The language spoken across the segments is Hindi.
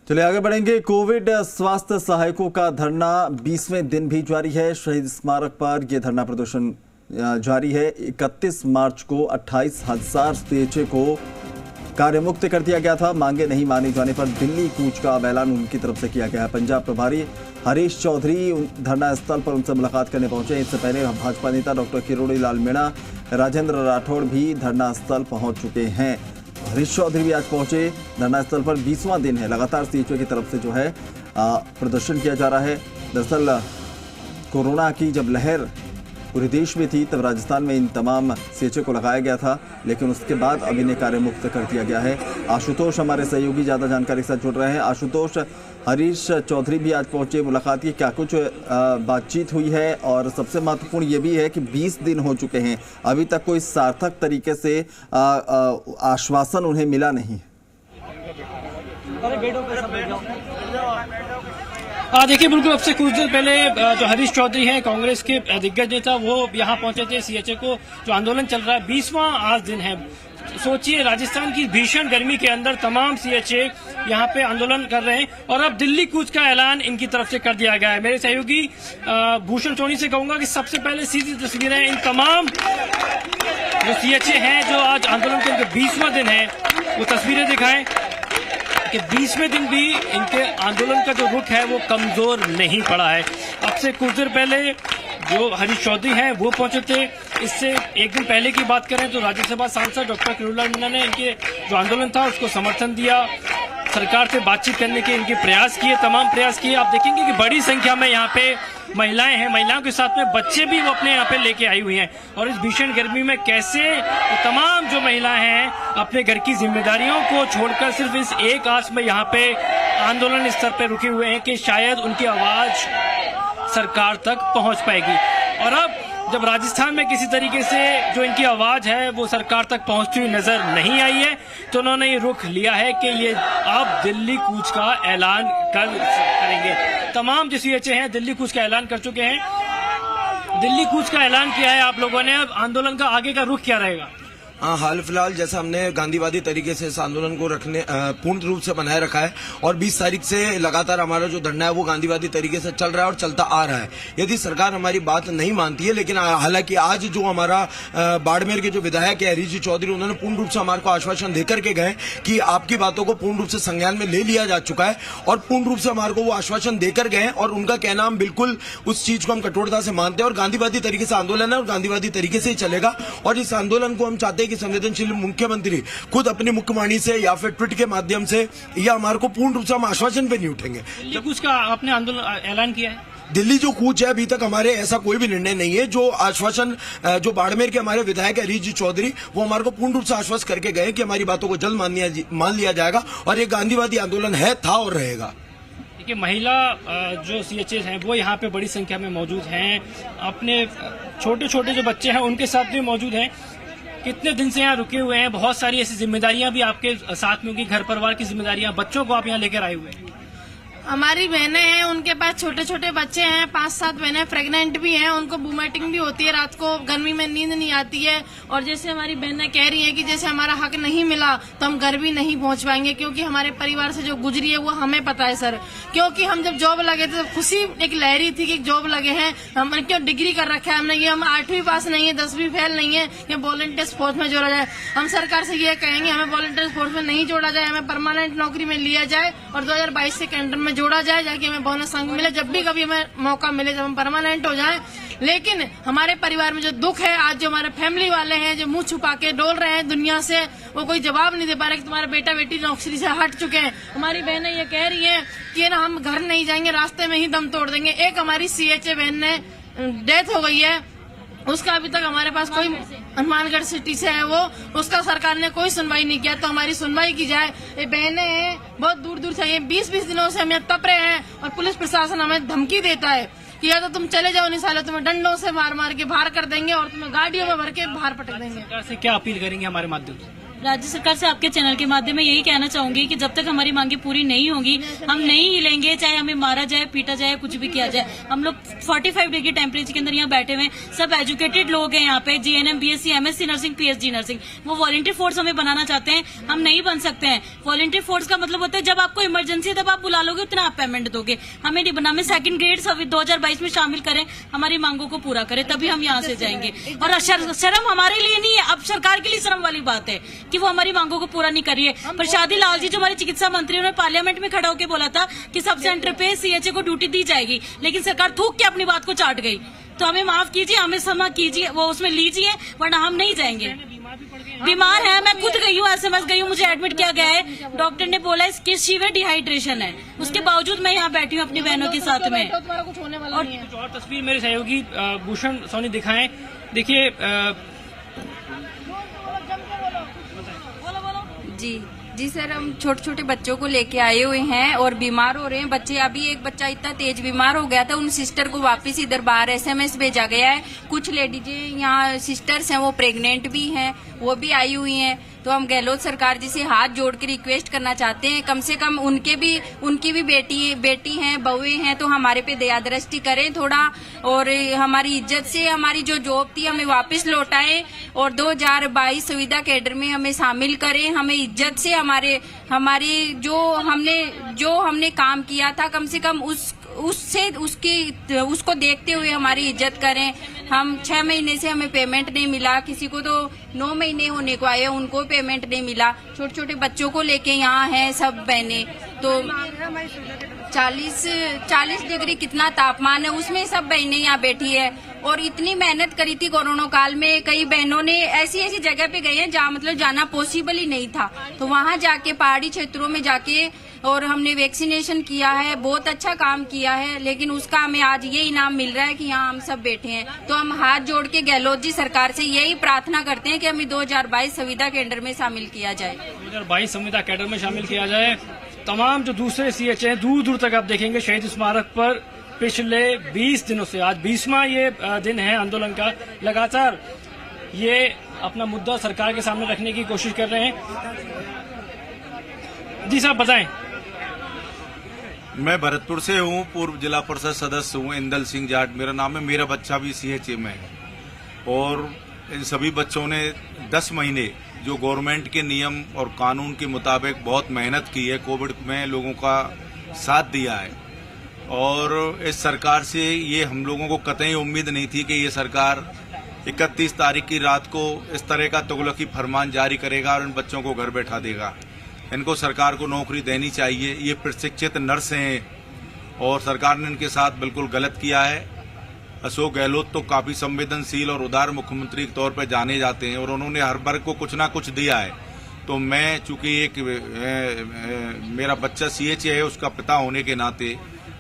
चलिए आगे बढ़ेंगे। कोविड स्वास्थ्य सहायकों का धरना 20वें दिन भी जारी है। शहीद स्मारक पर यह धरना प्रदर्शन जारी है। 31 मार्च को 28,000 सीएचए को कार्यमुक्त कर दिया गया था। मांगे नहीं माने जाने पर दिल्ली कूच का ऐलान उनकी तरफ से किया गया है। पंजाब प्रभारी हरीश चौधरी धरना स्थल पर उनसे मुलाकात करने पहुंचे। इससे पहले भाजपा नेता डॉक्टर किरोड़ी लाल मीणा, राजेंद्र राठौड़ भी धरना स्थल पहुंच चुके हैं। हरीश चौधरी भी आज पहुंचे। धरना स्थल पर 20वां दिन है। लगातार सीएचओ की तरफ से जो है प्रदर्शन किया जा रहा है। दरअसल कोरोना की जब लहर पूरे देश में थी तब राजस्थान में इन तमाम सीएचओ को लगाया गया था, लेकिन उसके बाद अब इन्हें कार्य मुक्त कर दिया गया है। आशुतोष हमारे सहयोगी ज़्यादा जानकारी के साथ जुड़ रहे हैं। आशुतोष, हरीश चौधरी भी आज पहुंचे, मुलाकात की, क्या कुछ बातचीत हुई है? और सबसे महत्वपूर्ण ये भी है कि 20 दिन हो चुके हैं, अभी तक कोई सार्थक तरीके से आश्वासन उन्हें मिला नहीं। देखिए, बिल्कुल अब से कुछ देर पहले जो हरीश चौधरी हैं, कांग्रेस के दिग्गज नेता, वो यहाँ पहुंचे थे। सीएचए को जो आंदोलन चल रहा है, 20वां आज दिन है। सोचिए, राजस्थान की भीषण गर्मी के अंदर तमाम सीएचए यहाँ पे आंदोलन कर रहे हैं और अब दिल्ली कूच का ऐलान इनकी तरफ से कर दिया गया है। मेरे सहयोगी भूषण सोनी से कहूंगा कि सबसे पहले सीधी तस्वीरें इन तमाम जो सीएचए हैं जो आज आंदोलन के 20वां दिन है, वो तस्वीरें दिखाएं कि 20वें दिन भी इनके आंदोलन का जो रुख है वो कमजोर नहीं पड़ा है। अब से कुछ देर पहले जो हरीश चौधरी हैं वो पहुंचे थे। इससे एक दिन पहले की बात करें तो राज्यसभा सांसद डॉक्टर किरोड़ी लाल मीणा ने इनके जो आंदोलन था उसको समर्थन दिया। सरकार से बातचीत करने के इनके प्रयास किए, तमाम प्रयास किए। आप देखेंगे कि बड़ी संख्या में यहाँ पे महिलाएं हैं, महिलाओं के साथ में बच्चे भी वो अपने यहाँ पे लेके आई हुई हैं। और इस भीषण गर्मी में कैसे तमाम जो महिलाएं हैं अपने घर की जिम्मेदारियों को छोड़कर सिर्फ इस एक आस में यहाँ पे आंदोलन स्तर पे रुके हुए हैं कि शायद उनकी आवाज सरकार तक पहुंच पाएगी। और अब जब राजस्थान में किसी तरीके से जो इनकी आवाज है वो सरकार तक पहुंचती हुई नजर नहीं आई है, तो उन्होंने ये रुख लिया है कि ये अब दिल्ली कूच का ऐलान करेंगे। तमाम जो सीएचए हैं दिल्ली कूच का ऐलान कर चुके हैं। दिल्ली कूच का ऐलान किया है आप लोगों ने, अब आंदोलन का आगे का रुख क्या रहेगा? हाँ, हाल फिलहाल जैसा हमने गांधीवादी तरीके से इस आंदोलन को रखने पूर्ण रूप से बनाए रखा है और 20 तारीख से लगातार हमारा जो धरना है वो गांधीवादी तरीके से चल रहा है और चलता आ रहा है। यदि सरकार हमारी बात नहीं मानती है, लेकिन हालांकि आज जो हमारा बाड़मेर के जो विधायक है हरीश जी चौधरी, उन्होंने पूर्ण रूप से हमारे को आश्वासन देकर के गए कि आपकी बातों को पूर्ण रूप से संज्ञान में ले लिया जा चुका है और पूर्ण रूप से हमारे को वो आश्वासन देकर गए और उनका कहना हम बिल्कुल उस चीज को हम कठोरता से मानते हैं और गांधीवादी तरीके से आंदोलन है और गांधीवादी तरीके से ही चलेगा। और इस आंदोलन को हम चाहते हैं कि संवेदनशील मुख्यमंत्री खुद अपनी मुख्यवाणी से या फिर ट्वीट के माध्यम से या हमारे को पूर्ण रूप से हम आश्वासन पे नहीं उठेंगे। दिल्ली कूच का आपने आंदोलन ऐलान किया है? दिल्ली जो कूच है अभी तक हमारे ऐसा कोई भी निर्णय नहीं है। जो आश्वासन जो बाड़मेर के हमारे विधायक हरीश जी चौधरी, वो हमारे को पूर्ण रूप से आश्वस्त करके गए कि हमारी बातों को जल्द मान लिया जाएगा और ये गांधीवादी आंदोलन है, था और रहेगा। देखिए, महिला जो सीएचए हैं वो यहाँ पे बड़ी संख्या में मौजूद हैं। अपने छोटे छोटे जो बच्चे हैं उनके साथ भी मौजूद हैं। कितने दिन से यहाँ रुके हुए हैं? बहुत सारी ऐसी जिम्मेदारियां भी आपके साथ में होंगी, घर परिवार की जिम्मेदारियां, बच्चों को आप यहाँ लेकर आए हुए हैं। हमारी बहनें हैं, उनके पास छोटे छोटे बच्चे हैं, 5-7 बहनें प्रेग्नेंट भी हैं, उनको वोमिटिंग भी होती है, रात को गर्मी में नींद नहीं आती है। और जैसे हमारी बहनें कह रही हैं कि जैसे हमारा हक नहीं मिला तो हम घर भी नहीं पहुंच पाएंगे, क्योंकि हमारे परिवार से जो गुजरी है वो हमें पता है सर। क्योंकि हम जब जॉब लगे थे तो खुशी एक लहरी थी कि जॉब लगे हैं, हमने क्यों डिग्री कर रखा है हमने, ये हम 8वीं पास नहीं है, 10वीं फेल नहीं है, ये वॉलंटियर्स फोर्स में जोड़ा जाए। हम सरकार से ये कहेंगे हमें वॉलंटियर्स फोर्स में नहीं जोड़ा जाए, हमें परमानेंट नौकरी में लिया जाए और 2022 से कैंडर में जोड़ा जाए, जाके हमें बोनस अंक मिले। जब भी कभी हमें मौका मिले जब हम परमानेंट हो जाएं। लेकिन हमारे परिवार में जो दुख है, आज जो हमारे फैमिली वाले हैं जो मुंह छुपा के डोल रहे हैं दुनिया से, वो कोई जवाब नहीं दे पा रहे कि तुम्हारा बेटा बेटी नौकरी से हट चुके हैं। हमारी बहनें ये कह रही हैं कि ना हम घर नहीं जाएंगे, रास्ते में ही दम तोड़ देंगे। एक हमारी सीएचए बहन ने डेथ हो गई है, उसका अभी तक हमारे पास कोई, हनुमानगढ़ सिटी से है वो, उसका सरकार ने कोई सुनवाई नहीं किया। तो हमारी सुनवाई की जाए। ये बहनें हैं बहुत दूर दूर से, 20-20 दिनों से हम यहाँ तप रहे हैं और पुलिस प्रशासन हमें धमकी देता है कि या तो तुम चले जाओ, नहीं साले तुम्हें डंडों से मार मार के बाहर कर देंगे और तुम्हें गाड़ियों में भर के बाहर पटक देंगे। सरकार से क्या अपील करेंगे हमारे माध्यम से? राज्य सरकार से आपके चैनल के माध्यम में यही कहना चाहूंगी कि जब तक हमारी मांगे पूरी नहीं होंगी हम नहीं हिलेंगे, चाहे हमें मारा जाए, पीटा जाए, कुछ भी किया जाए। हम लोग 45 डिग्री टेम्परेचर के अंदर यहाँ बैठे हुए, सब एजुकेटेड लोग हैं यहाँ पे, GNM, BSc, MSc nursing, PhD nursing. वो वॉलंटियर फोर्स हमें बनाना चाहते हैं, हम नहीं बन सकते हैं। वॉलंटियर फोर्स का मतलब होता है जब आपको इमरजेंसी है तब आप बुला लोगे, उतना आप पेमेंट दोगे। हमें नहीं बना, हमें सेकंड ग्रेड 2022 में शामिल करें, हमारी मांगों को पूरा करें, तभी हम यहाँ से जाएंगे। और शर्म हमारे लिए नहीं है, अब सरकार के लिए शर्म वाली बात है कि वो हमारी मांगों को पूरा नहीं कर रही है। प्रसादी लाल जी जो हमारे चिकित्सा मंत्री, उन्होंने पार्लियामेंट में खड़ा होकर बोला था कि सब सेंटर पे सीएचए को ड्यूटी दी जाएगी, लेकिन सरकार थूक के अपनी बात को चाट गई। तो हमें माफ कीजिए, हमें क्षमा कीजिए, वो उसमें लीजिए, वरना हम नहीं जाएंगे। बीमार है, मैं खुद गई हूँ, एसएमएस गई हूँ, मुझे एडमिट किया गया है। डॉक्टर ने बोला इसकी सीवियर डिहाइड्रेशन है, उसके बावजूद मैं यहाँ बैठी हूँ अपनी बहनों के साथ में। और तस्वीर मेरे सहयोगी भूषण सोनी दिखाएं। देखिए जी सर, हम छोटे छोटे बच्चों को लेके आए हुए हैं और बीमार हो रहे हैं बच्चे। अभी एक बच्चा इतना तेज बीमार हो गया था, उन सिस्टर को वापस इधर बाहर एसएमएस भेजा गया है। कुछ लेडीज यहाँ सिस्टर्स हैं, वो प्रेग्नेंट भी हैं, वो भी आई हुई हैं। तो हम गहलोत सरकार जी से हाथ जोड़ के रिक्वेस्ट करना चाहते हैं, कम से कम उनकी भी बेटी हैं, बहुएं हैं, तो हमारे पे दया दृष्टि करें थोड़ा, और हमारी इज्जत से हमारी जो जॉब थी हमें वापस लौटाएं और 2022 सुविधा कैडर में हमें शामिल करें। हमें इज्जत से हमारी जो हमने काम किया था, कम से कम उसको देखते हुए हमारी इज्जत करें। हम 6 महीने से हमें पेमेंट नहीं मिला, किसी को तो 9 महीने होने को आए, उनको पेमेंट नहीं मिला। छोटे छोटे बच्चों को लेके यहाँ हैं सब बहनें, तो 40 डिग्री कितना तापमान है, उसमें सब बहनें यहाँ बैठी है। और इतनी मेहनत करी थी कोरोना काल में, कई बहनों ने ऐसी जगह पे गए हैं जहाँ मतलब जाना पॉसिबल ही नहीं था, तो वहाँ जाके पहाड़ी क्षेत्रों में जाके और हमने वैक्सीनेशन किया है, बहुत अच्छा काम किया है, लेकिन उसका हमें आज ये इनाम मिल रहा है कि यहाँ हम सब बैठे हैं। तो हम हाथ जोड़ के गहलोत जी सरकार से यही प्रार्थना करते हैं कि हमें 2022 संविदा केंद्र में शामिल किया जाए। 2022 संविदा केंद्र में शामिल किया जाए। तमाम जो दूसरे सीएचए हैं, दूर दूर तक आप देखेंगे शहीद स्मारक पर पिछले 20 दिनों से, आज 20वां ये दिन है आंदोलन का, लगातार ये अपना मुद्दा सरकार के सामने रखने की कोशिश कर रहे हैं। जी साहब बताएं। मैं भरतपुर से हूँ, पूर्व जिला परिषद सदस्य हूँ, इंदल सिंह जाट मेरा नाम है। मेरा बच्चा भी सीएचए में है और इन सभी बच्चों ने 10 महीने जो गवर्नमेंट के नियम और कानून के मुताबिक बहुत मेहनत की है, कोविड में लोगों का साथ दिया है। और इस सरकार से ये हम लोगों को कतई उम्मीद नहीं थी कि ये सरकार 31 तारीख की रात को इस तरह का तुगलकी फरमान जारी करेगा और इन बच्चों को घर बैठा देगा। इनको सरकार को नौकरी देनी चाहिए। ये प्रशिक्षित नर्स हैं और सरकार ने इनके साथ बिल्कुल गलत किया है। अशोक गहलोत तो काफी संवेदनशील और उदार मुख्यमंत्री के तौर पर जाने जाते हैं और उन्होंने हर वर्ग को कुछ ना कुछ दिया है। तो मैं चूंकि मेरा बच्चा सीएचए है, उसका पिता होने के नाते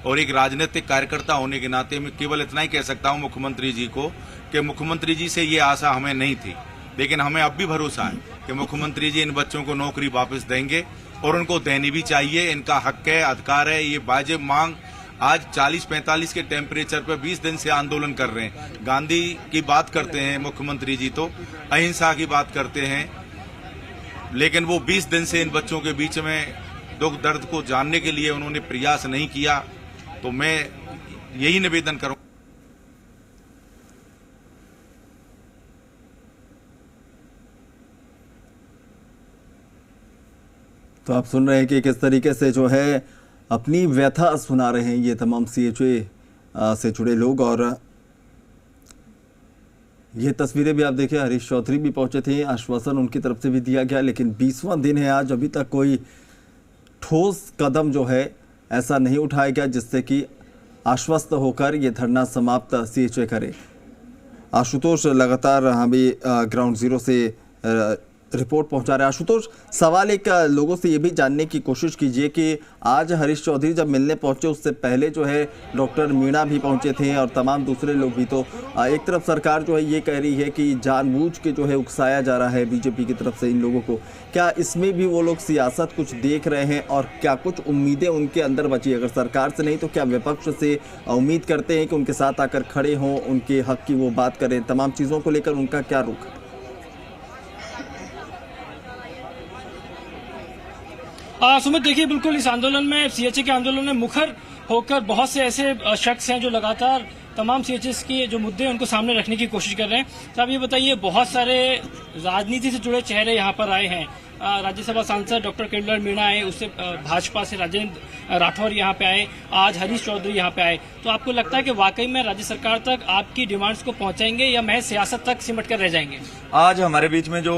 और एक राजनीतिक कार्यकर्ता होने के नाते मैं केवल इतना ही कह सकता हूं मुख्यमंत्री जी को कि मुख्यमंत्री जी से ये आशा हमें नहीं थी, लेकिन हमें अब भी भरोसा है कि मुख्यमंत्री जी इन बच्चों को नौकरी वापस देंगे और उनको देनी भी चाहिए। इनका हक है, अधिकार है, ये वाजिब मांग। आज 40-45 के टेम्परेचर पर 20 दिन से आंदोलन कर रहे हैं। गांधी की बात करते हैं मुख्यमंत्री जी, तो अहिंसा की बात करते हैं, लेकिन वो 20 दिन से इन बच्चों के बीच में दुख दर्द को जानने के लिए उन्होंने प्रयास नहीं किया। तो मैं यही निवेदन करूं। तो आप सुन रहे हैं कि किस तरीके से जो है अपनी व्यथा सुना रहे हैं ये तमाम सीएचए से जुड़े लोग। और ये तस्वीरें भी आप देखिए, हरीश चौधरी भी पहुंचे थे, आश्वासन उनकी तरफ से भी दिया गया, लेकिन 20वां दिन है आज, अभी तक कोई ठोस कदम जो है ऐसा नहीं उठाया गया जिससे कि आश्वस्त होकर ये धरना समाप्त सीएचए करे। आशुतोष लगातार हमें ग्राउंड जीरो से रिपोर्ट पहुंचा रहे हैं। आशुतोष, सवाल एक लोगों से ये भी जानने की कोशिश कीजिए कि आज हरीश चौधरी जब मिलने पहुंचे उससे पहले जो है डॉक्टर मीणा भी पहुंचे थे और तमाम दूसरे लोग भी। तो एक तरफ सरकार जो है ये कह रही है कि जानबूझ के जो है उकसाया जा रहा है बीजेपी की तरफ से इन लोगों को, क्या इसमें भी वो लोग सियासत कुछ देख रहे हैं और क्या कुछ उम्मीदें उनके अंदर बची? अगर सरकार से नहीं तो क्या विपक्ष से उम्मीद करते हैं कि उनके साथ आकर खड़े हों, उनके हक की वो बात करें? तमाम चीज़ों को लेकर उनका क्या रुख है? सुमित, देखिए बिल्कुल इस आंदोलन में, सीएचए के आंदोलन में मुखर होकर बहुत से ऐसे शख्स हैं जो लगातार तमाम सीएचएस के जो मुद्दे हैं उनको सामने रखने की कोशिश कर रहे हैं। तो आप ये बताइए, बहुत सारे राजनीति से जुड़े चेहरे यहाँ पर आए हैं। राज्यसभा सांसद डॉक्टर किरण मीणा आए, उससे भाजपा से राजेंद्र राठौर यहाँ पे आए, आज हरीश चौधरी यहाँ पे आए। तो आपको लगता है कि वाकई में राज्य सरकार तक आपकी डिमांड्स को पहुंचाएंगे या महज सियासत तक सिमट कर रह जाएंगे? आज हमारे बीच में जो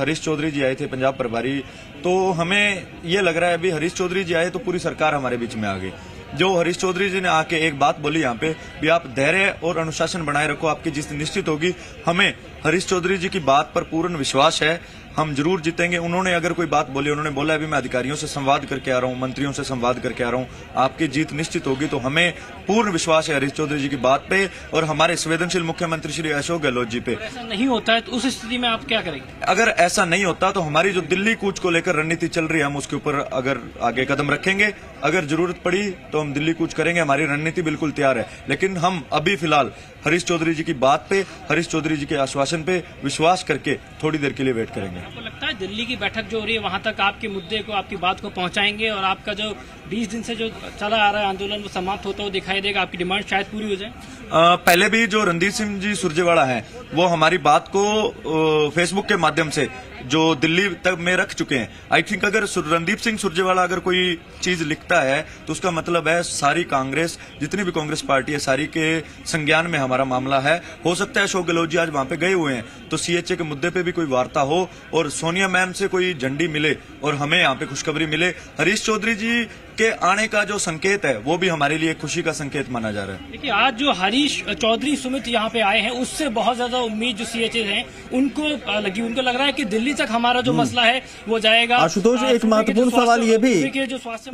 हरीश चौधरी जी आए थे, पंजाब प्रभारी, तो हमें ये लग रहा है अभी हरीश चौधरी जी आए तो पूरी सरकार हमारे बीच में आ गई। जो हरीश चौधरी जी ने आके एक बात बोली यहाँ पे भी, आप धैर्य और अनुशासन बनाए रखो, आपकी जीत निश्चित होगी। हमें हरीश चौधरी जी की बात पर पूर्ण विश्वास है, हम जरूर जीतेंगे। उन्होंने अगर कोई बात बोली, उन्होंने बोला अभी मैं अधिकारियों से संवाद करके आ रहा हूँ, मंत्रियों से संवाद करके आ रहा हूँ, आपकी जीत निश्चित होगी। तो हमें पूर्ण विश्वास है हरीश चौधरी जी की बात पे और हमारे संवेदनशील मुख्यमंत्री श्री अशोक गहलोत जी पे। ऐसा नहीं होता है तो उस स्थिति में आप क्या करेंगे? अगर ऐसा नहीं होता तो हमारी जो दिल्ली कूच को लेकर रणनीति चल रही है, हम उसके ऊपर अगर आगे कदम रखेंगे। अगर जरूरत पड़ी तो हम दिल्ली कूच करेंगे, हमारी रणनीति बिल्कुल तैयार है। लेकिन हम अभी फिलहाल हरीश चौधरी जी की बात पे, हरीश चौधरी जी के आश्वासन पे विश्वास करके थोड़ी देर के लिए वेट करेंगे। आपको लगता है दिल्ली की बैठक जो हो रही है वहां तक आपके मुद्दे को, आपकी बात को पहुंचाएंगे और आपका जो 20 दिन से जो चला आ रहा है आंदोलन वो समाप्त होता हुआ दिखाई देगा, आपकी डिमांड शायद पूरी हो जाए? पहले भी जो रणदीप सिंह जी सुरजेवाला हैं, वो हमारी बात को फेसबुक के माध्यम से जो दिल्ली तक में रख चुके हैं। आई थिंक अगर रणदीप सिंह सुरजेवाला अगर कोई चीज लिखता है तो उसका मतलब है सारी कांग्रेस, जितनी भी कांग्रेस पार्टी है, सारी के संज्ञान में हमारा मामला है। हो सकता है अशोक गहलोत जी आज वहां पे गए हुए हैं तो सीएचए के मुद्दे पे भी कोई वार्ता हो और सोनिया मैम से कोई झंडी मिले और हमें यहाँ पे खुशखबरी मिले। हरीश चौधरी जी के आने का जो संकेत है वो भी हमारे लिए खुशी का संकेत माना जा रहा है। देखिए, आज जो हरीश चौधरी सुमित यहाँ पे आए हैं उससे बहुत ज्यादा उम्मीद जो सीएचए हैं उनको लगी। उनको लग रहा है कि दिल्ली तक हमारा जो मसला है वो जाएगा। आशुतोष, एक महत्वपूर्ण सवाल ये भी,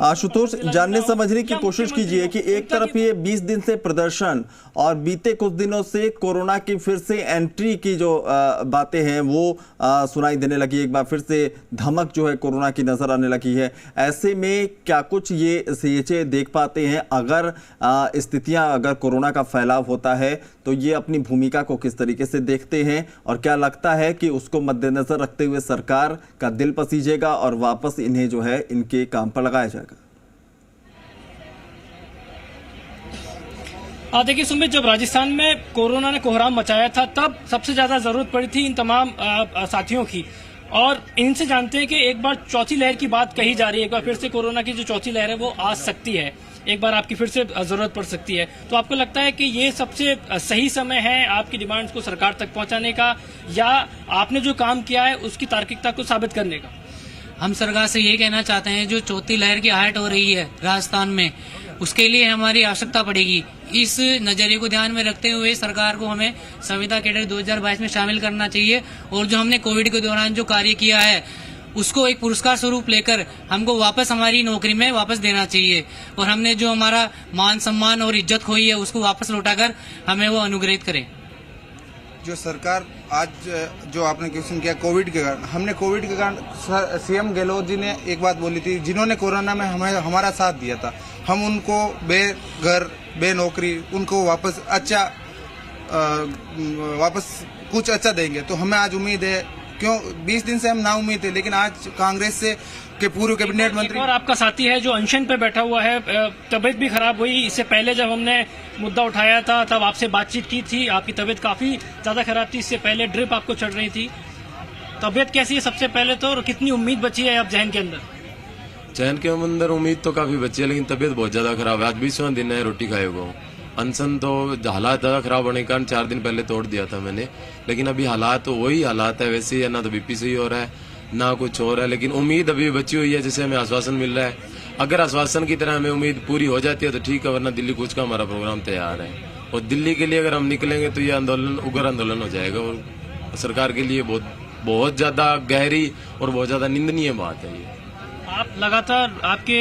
आशुतोष, जानने समझने की कोशिश कीजिए कि एक तरफ ये 20 दिन से प्रदर्शन और बीते कुछ दिनों से कोरोना की फिर से एंट्री की जो बातें हैं वो सुनाई देने लगी, एक बार फिर से धमक जो है कोरोना की नजर आने लगी है। ऐसे में क्या कुछ ये सीएचए देख पाते हैं? अगर स्थितियां, अगर कोरोना का फैलाव होता है तो ये अपनी भूमिका को किस तरीके से देखते हैं और क्या लगता है कि उसको मद्देनजर रखते हुए सरकार का दिल पसीजेगा और वापस इन्हें जो है इनके काम पर लगाया जाएगा? देखिए सुमित, जब राजस्थान में कोरोना ने कोहराम मचाया था तब सबसे ज्यादा जरूरत पड़ी थी इन तमाम साथियों की, और इनसे जानते हैं कि एक बार चौथी लहर की बात कही जा रही है, एक बार फिर से कोरोना की जो चौथी लहर है वो आ सकती है, एक बार आपकी फिर से जरूरत पड़ सकती है। तो आपको लगता है कि ये सबसे सही समय है आपकी डिमांड्स को सरकार तक पहुंचाने का, या आपने जो काम किया है उसकी तार्किकता को साबित करने का? हम सरकार से ये कहना चाहते हैं, जो चौथी लहर की आहट हो रही है राजस्थान में, उसके लिए हमारी आवश्यकता पड़ेगी। इस नजरिए को ध्यान में रखते हुए सरकार को हमें संविदा कैडर 2022 में शामिल करना चाहिए और जो हमने कोविड के दौरान जो कार्य किया है उसको एक पुरस्कार स्वरूप लेकर हमको वापस हमारी नौकरी में वापस देना चाहिए, और हमने जो हमारा मान सम्मान और इज्जत खोई है उसको वापस लौटाकर हमें वो अनुग्रहित करें। जो सरकार आज जो आपने क्वेश्चन किया कोविड के कारण, हमने कोविड के कारण सीएम गहलोत जी ने एक बात बोली थी, जिन्होंने कोरोना में हमारा साथ दिया था, हम उनको बेघर बेनौकरी उनको वापस वापस कुछ अच्छा देंगे। तो हमें आज उम्मीद है, क्यों 20 दिन से हम ना उम्मीद थे, लेकिन आज कांग्रेस से के पूर्व कैबिनेट मंत्री और आपका साथी है जो अनशन पे बैठा हुआ है, तबीयत भी खराब हुई। इससे पहले जब हमने मुद्दा उठाया था तब आपसे बातचीत की थी, आपकी तबीयत काफी ज्यादा खराब थी, इससे पहले ड्रिप आपको चढ़ रही थी। तबीयत कैसी है सबसे पहले तो, और कितनी उम्मीद बची है अब जहन के अंदर? जहन के अंदर उम्मीद तो काफी बची है, लेकिन तबीयत बहुत ज्यादा खराब है। आज 20वां दिन है रोटी खाए हुआ। अनशन तो हालात ज्यादा खराब होने के कारण 4 दिन पहले तोड़ दिया था मैंने, लेकिन अभी हालात तो वही हालात है वैसे ही है, ना तो बीपी सही हो रहा है ना कुछ और है, लेकिन उम्मीद अभी बची हुई है जिससे हमें आश्वासन मिल रहा है। अगर आश्वासन की तरह हमें उम्मीद पूरी हो जाती है तो ठीक है, वरना दिल्ली कूच का हमारा प्रोग्राम तैयार है और दिल्ली के लिए अगर हम निकलेंगे तो ये आंदोलन उग्र आंदोलन हो जाएगा और सरकार के लिए बहुत ज्यादा गहरी और बहुत ज्यादा निंदनीय बात है ये। आप लगातार, आपके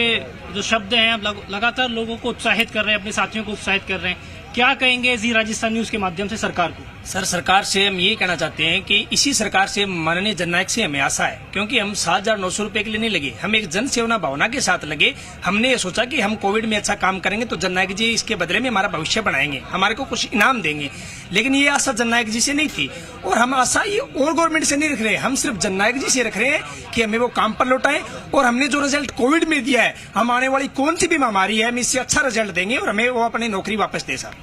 जो शब्द हैं, आप लगातार लोगों को उत्साहित कर रहे हैं, अपने साथियों को उत्साहित कर रहे हैं, क्या कहेंगे जी राजस्थान न्यूज के माध्यम से सरकार को? सर, सरकार से हम ये कहना चाहते हैं कि इसी सरकार से, माननीय जननायक से हमें आशा है, क्योंकि हम 7,900 रुपए के लिए नहीं लगे, हम एक जन सेवा भावना के साथ लगे। हमने ये सोचा कि हम कोविड में अच्छा काम करेंगे तो जननायक जी इसके बदले में हमारा भविष्य बनाएंगे, हमारे को कुछ इनाम देंगे। लेकिन ये आशा जननायक जी से नहीं थी, और हम आशा ये और गवर्नमेंट से नहीं रख रहे, हम सिर्फ जननायक जी से रख रहे हैं कि हमें वो काम पर लौटाएं। और हमने जो रिजल्ट कोविड में दिया है, हम आने वाली कौन सी भी महामारी है, हम इससे अच्छा रिजल्ट देंगे और हमें वो अपनी नौकरी वापस दे। सर,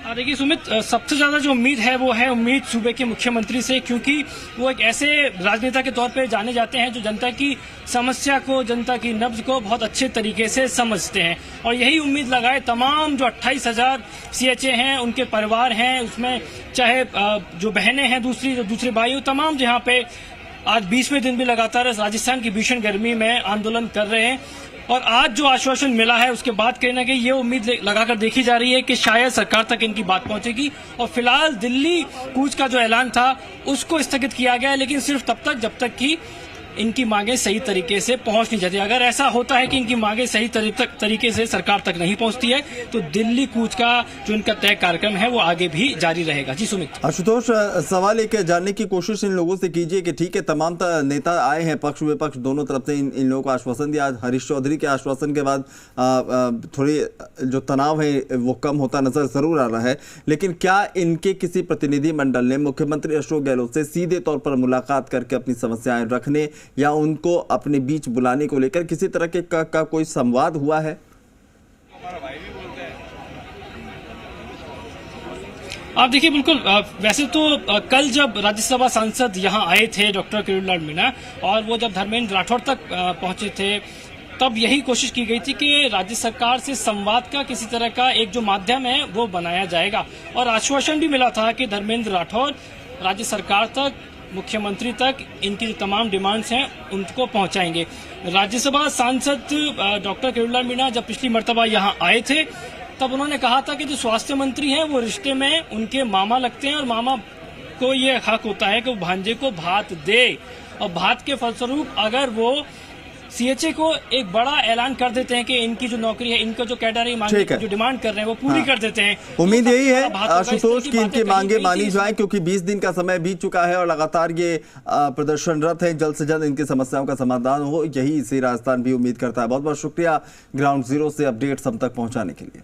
देखिए सुमित, सबसे ज्यादा जो उम्मीद है वो है उम्मीद सूबे के मुख्यमंत्री से, क्योंकि वो एक ऐसे राजनेता के तौर पे जाने जाते हैं जो जनता की समस्या को, जनता की नब्ज को बहुत अच्छे तरीके से समझते हैं। और यही उम्मीद लगाए तमाम जो 28,000 CHA हैं, उनके परिवार हैं, उसमें चाहे जो बहनें हैं, दूसरे भाई, तमाम जहाँ पे आज 20वें दिन भी लगातार राजस्थान की भीषण गर्मी में आंदोलन कर रहे हैं। और आज जो आश्वासन मिला है उसके बाद कहीं ना कहीं ये उम्मीद लगाकर देखी जा रही है कि शायद सरकार तक इनकी बात पहुंचेगी। और फिलहाल दिल्ली कूच का जो ऐलान था उसको स्थगित किया गया है, लेकिन सिर्फ तब तक जब तक कि इनकी मांगे सही तरीके से पहुंच नहीं जाती। अगर ऐसा होता है कि इनकी मांगे सही तरीके से सरकार तक नहीं पहुंचती है तो दिल्ली कूच का जो इनका तय कार्यक्रम है वो आगे भी जारी रहेगा। जी सुमित। आशुतोष, सवाल एक जानने की कोशिश इन लोगों से कीजिए कि ठीक है, तमाम नेता आए हैं, पक्ष विपक्ष दोनों तरफ से इन लोगों को आश्वासन दिया। हरीश चौधरी के आश्वासन के बाद थोड़ी जो तनाव है वो कम होता नजर जरूर आ रहा है, लेकिन क्या इनके किसी प्रतिनिधि मंडल ने मुख्यमंत्री अशोक गहलोत से सीधे तौर पर मुलाकात करके अपनी समस्याएं रखने या उनको अपने बीच बुलाने को लेकर किसी तरह के का कोई संवाद हुआ है? आप देखिए, बिल्कुल वैसे तो कल जब राज्यसभा सांसद यहां आए थे डॉक्टर किरोड़ीलाल मीणा, और वो जब धर्मेंद्र राठौड़ तक पहुंचे थे, तब यही कोशिश की गई थी कि राज्य सरकार से संवाद का किसी तरह का एक जो माध्यम है वो बनाया जाएगा। और आश्वासन भी मिला था कि धर्मेंद्र राठौड़ राज्य सरकार तक, मुख्यमंत्री तक इनकी जो तमाम डिमांड्स हैं उनको पहुंचाएंगे। राज्यसभा सांसद डॉक्टर किरोड़ीलाल मीणा जब पिछली मर्तबा यहां आए थे तब उन्होंने कहा था कि जो स्वास्थ्य मंत्री हैं वो रिश्ते में उनके मामा लगते हैं, और मामा को ये हक होता है कि वो भांजे को भात दे, और भात के फलस्वरूप अगर वो CHA को एक बड़ा ऐलान कर देते हैं कि इनकी जो नौकरी है, इनका जो कैडर है, मांगे जो डिमांड कर रहे हैं वो पूरी कर देते हैं। उम्मीद यही है आशुतोष की इनकी मांगे मानी जाए, क्योंकि 20 दिन का समय बीत चुका है और लगातार ये प्रदर्शनरत है। जल्द से जल्द इनकी समस्याओं का समाधान हो, यही इसी राजस्थान भी उम्मीद करता है। बहुत बहुत शुक्रिया ग्राउंड जीरो से अपडेट्स हम तक पहुंचाने के लिए।